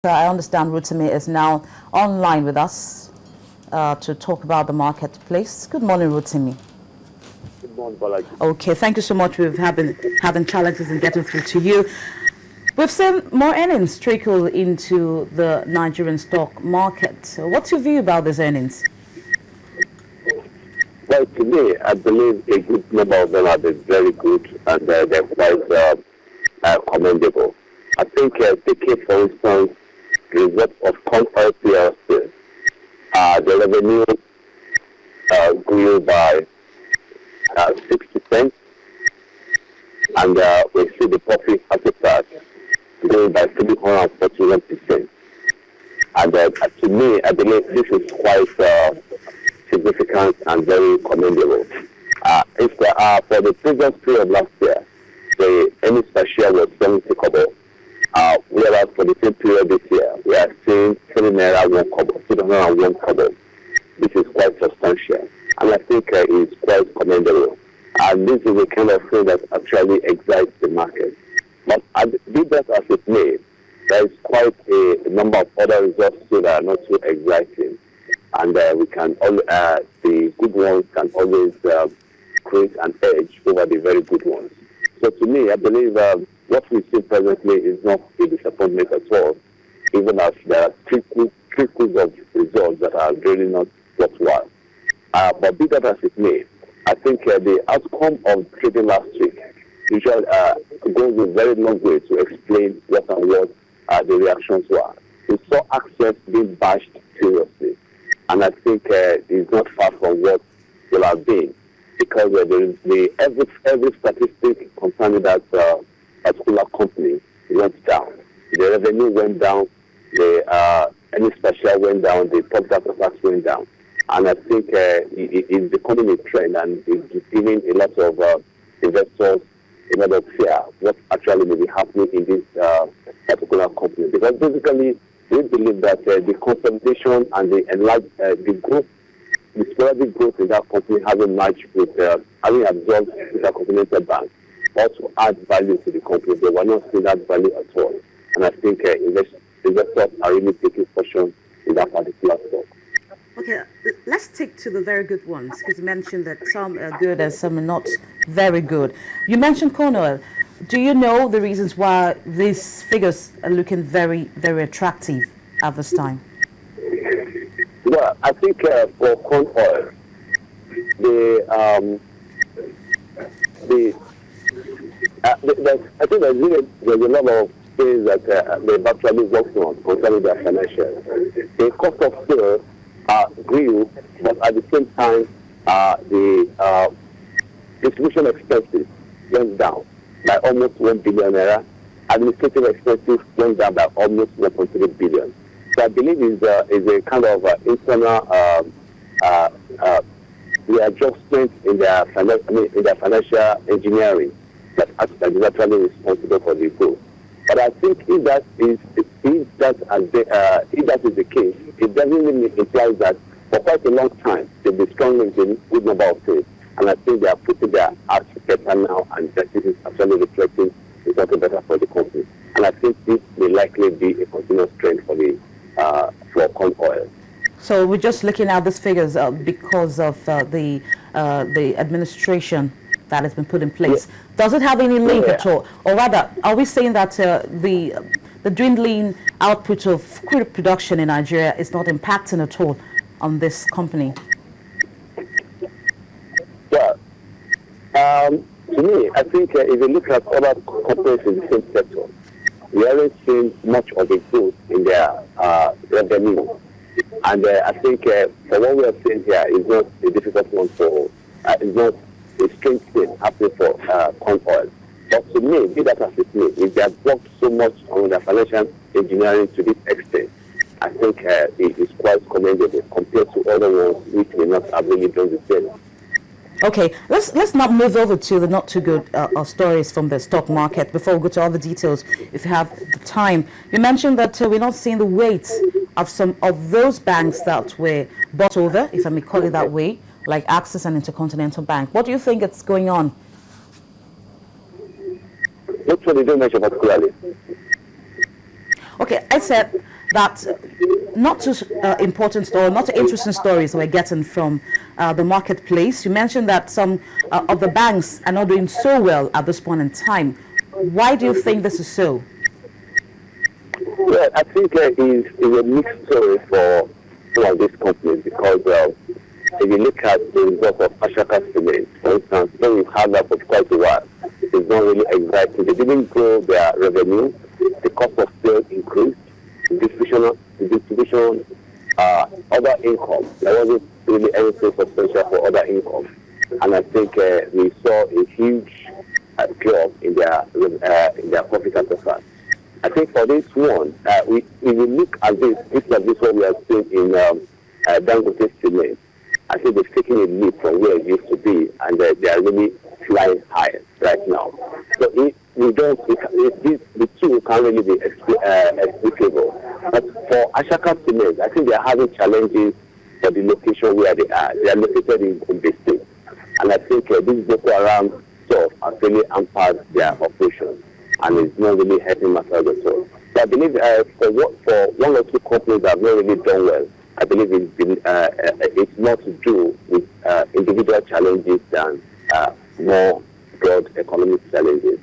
I understand Rotimi is now online with us to talk about the marketplace. Good morning, Rotimi. Good morning, Balaji. Okay, thank you so much. We've been having challenges in getting through to you. We've seen more earnings trickle into the Nigerian stock market. What's your view about these earnings? Well, today, I believe a good number of them have been very good and they're quite commendable. I think taking, for instance, the result of Corn Oil PLC, the revenue grew by 6%, and we see the profit after tax growing by 341%. And to me, I believe this is quite significant and very commendable. For the previous period last year, the earnings per share was 70 kobo, whereas for the same period this year, we are seeing 3 naira 1 kobo, 201 kobo. This is quite substantial, and I think it's quite commendable. And this is the kind of thing that actually excites the market. But be that as it may, there is quite a number of other results too that are not so exciting. And we can the good ones can always create an edge over the very good ones. So to me, I believe what we see presently is not a disappointment at all, even as there are trickles of results that are really not worthwhile. But be that as it may, I think the outcome of trading last week usually goes a very long way to explain what the reactions were. We saw Access being bashed seriously. And I think it's not far from what will have been, because every statistic concerning that particular company went down. The revenue went down, the earnings per share went down, the profit after tax went down. And I think it's becoming a trend, and it's giving a lot of investors a lot of fear what actually may be happening in this particular company. Because basically, we believe that the consolidation and the growth, the sporadic growth in that company hasn't matched with having absorbed the Continental Bank, also add value to the company. They were not seeing that value at all. And I think investors are really taking caution in that particular stock. Okay, let's stick to the very good ones, because you mentioned that some are good and some are not very good. You mentioned corn oil. Do you know the reasons why these figures are looking very, very attractive at this time? Well, I think for corn oil, I think there's a lot of things that they've actually worked on concerning their financials. The cost of sale grew, but at the same time, the distribution expenses went down by almost 1 billion naira. Administrative expenses went down by almost 1.3 billion. So I believe is a kind of internal readjustment in their financial engineering that is actually responsible for the growth. But I think if that is the case, it doesn't really imply that for quite a long time they've been strong in a good number of things. And I think they are putting their acts better now, and that this is actually reflecting something better for the company. And I think this may likely be a continuous trend for corn oil. So we're just looking at these figures because of the administration that has been put in place. Yeah. Does it have any link at all? Or rather, are we saying that the dwindling output of crude production in Nigeria is not impacting at all on this company? Well, to me, I think if you look at other companies in the same sector, we haven't seen much of a growth in their revenue. And I think for what we are seeing here is not a difficult one it's not a strange thing happening for corn oil. But to me, be that as it may, if they have worked so much on their financial engineering to this extent, I think it is quite commendable compared to other ones which may not have really done the same. Okay, let's not move over to the not too good stories from the stock market before we go to other details, if you have the time. You mentioned that we're not seeing the weight of some of those banks that were bought over, if I may call it that way, like Access and Intercontinental Bank. What do you think is going on? Which one did you mention particularly? Okay, I said that not too important or not interesting stories we're getting from the marketplace. You mentioned that some of the banks are not doing so well at this point in time. Why do you think this is so? Well, I think it's a mixed story for some of these companies because if you look at the results of Ashaka Cement, for instance, when we've had that for quite a while, it's not really exciting. They didn't grow their revenue, the cost of sales increased, the distribution, other income. There wasn't really anything substantial for other income. And I think we saw a huge drop in their profit after tax. I think for this one, we will look at this what we have seen in Dangote Cement. I think they've taken a leap from where it used to be, and they are really flying high right now. So the two can't really be explicable. But for Ashaka Cement, I think they are having challenges for the location where they are. They are located in Gombe State, and I think this Boko Haram stuff has really hampered their operations, and it's not really helping matters at all. So I believe for one or two companies that have not really done well, I believe it's more to do with individual challenges than more broad economic challenges.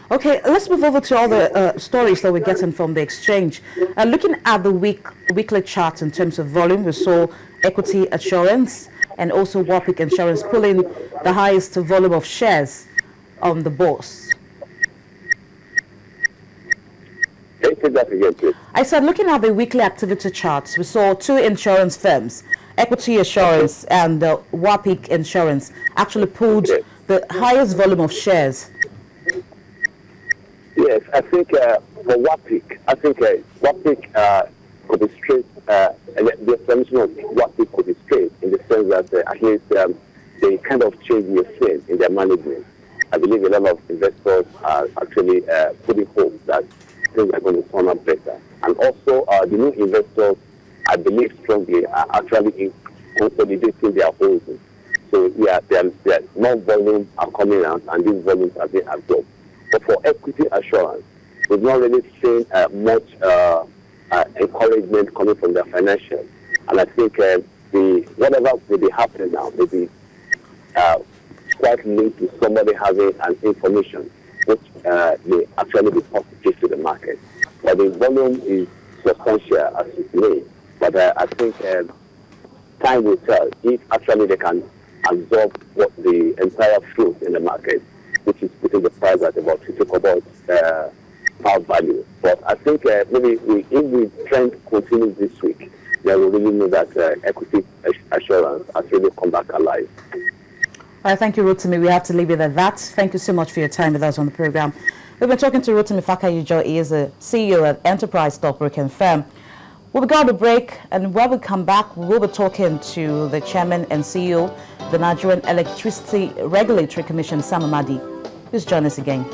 Okay, let's move over to all the stories that we're getting from the exchange. Looking at the weekly chart in terms of volume, we saw Equity Assurance and also Warwick Insurance pulling the highest volume of shares on the bourse. That again, please. I said, looking at the weekly activity charts, we saw two insurance firms, Equity Assurance and Warwick Insurance, actually pulled the highest volume of shares. Yes, I think for Warwick, Warwick could be straight. The explanation of Warwick could be straight in the sense that at least they kind of changed the trend in their management. I believe a lot of investors are actually putting hope that things are going to turn out better. And also, the new investors, I believe strongly, are actually consolidating their holdings. So, their more volumes are coming out, and these volumes are being absorbed. But for Equity Assurance, we've not really seen much encouragement coming from their financials. And I think whatever will be happening now may be quite linked to somebody having an information which may actually be positive to the market. But the volume is substantial as it may. But I think time will tell if actually they can absorb what the entire fruit in the market, which is putting the price at about par value. But I think maybe if the trend continues this week, then we really know that Equity Assurance has really come back alive. All right, thank you, Rotimi. We have to leave it at that. Thank you so much for your time with us on the program. We've been talking to Rotimi Fakayejo. He is the CEO of Enterprise Stockbroking Firm. We'll go on a break, and when we come back, we will be talking to the Chairman and CEO of the Nigerian Electricity Regulatory Commission, Sam Amadi. Please join us again.